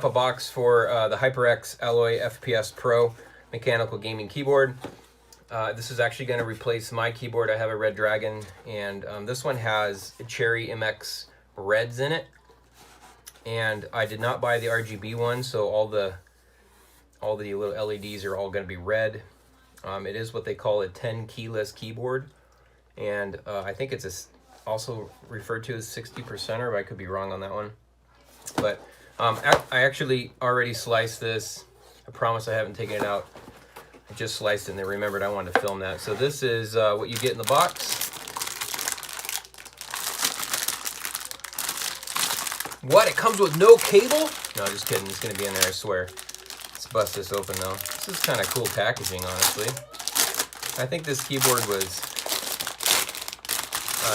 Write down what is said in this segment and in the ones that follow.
up a box for the HyperX Alloy FPS Pro mechanical gaming keyboard. This is actually going to replace my keyboard. I have a Red Dragon, and this one has Cherry MX Reds in it. And I did not buy the RGB one, so all the little LEDs are all going to be red. It is what they call a 10 keyless keyboard, and I think it's also referred to as 60%, or I could be wrong on that one. But I actually already sliced this. I promise I haven't taken it out. I just sliced it and then remembered I wanted to film that. So this is what you get in the box. What? It comes with no cable? No, just kidding. It's going to be in there, I swear. Let's bust this open though. This is kind of cool packaging, honestly. I think this keyboard was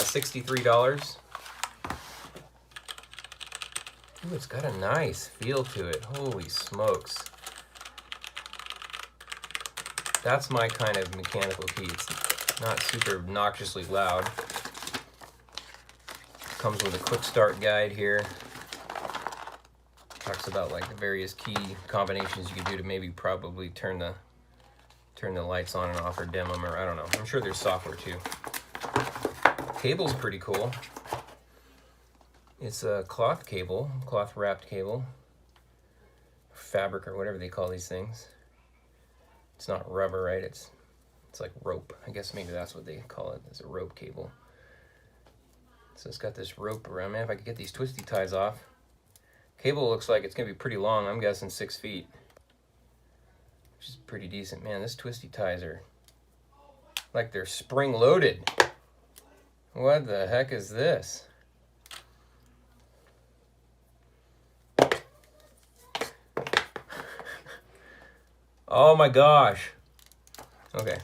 $63. Ooh, it's got a nice feel to it. Holy smokes. That's my kind of mechanical key. It's not super obnoxiously loud. Comes with a quick start guide here. Talks about like the various key combinations you can do to maybe probably turn the lights on and off or dim them, or I don't know. I'm sure there's software too. Cable's pretty cool. It's a cloth cable, cloth wrapped cable, fabric or whatever they call these things. It's not rubber, right? It's like rope. I guess maybe that's what they call it. It's a rope cable. So it's got this rope around. Man, if I could get these twisty ties off. Cable looks like it's gonna be pretty long. I'm guessing 6 feet, which is pretty decent. Man, this twisty ties are like they're spring loaded. What the heck is this? Oh my gosh. Okay.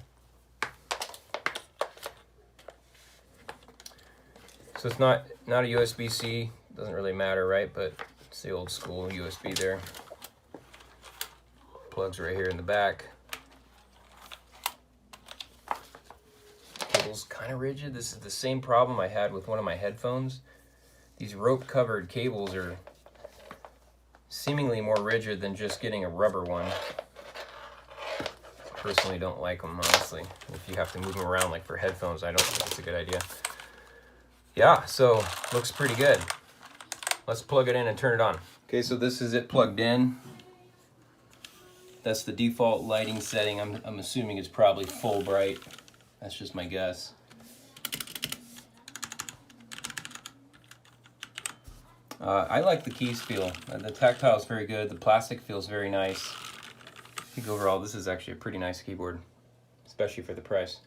So it's not a USB-C. Doesn't really matter, right? But it's the old school USB there. Plugs right here in the back. Cable's kind of rigid. This is the same problem I had with one of my headphones. These rope-covered cables are seemingly more rigid than just getting a rubber one. Personally don't like them, honestly. If you have to move them around like for headphones, I don't think it's a good idea. Yeah, so looks pretty good. Let's plug it in and turn it on. Okay, so this is it plugged in. That's the default lighting setting. I'm assuming it's probably full bright. That's just my guess. I like the keys feel. The tactile is very good. The plastic feels very nice. I think overall this is actually a pretty nice keyboard, especially for the price.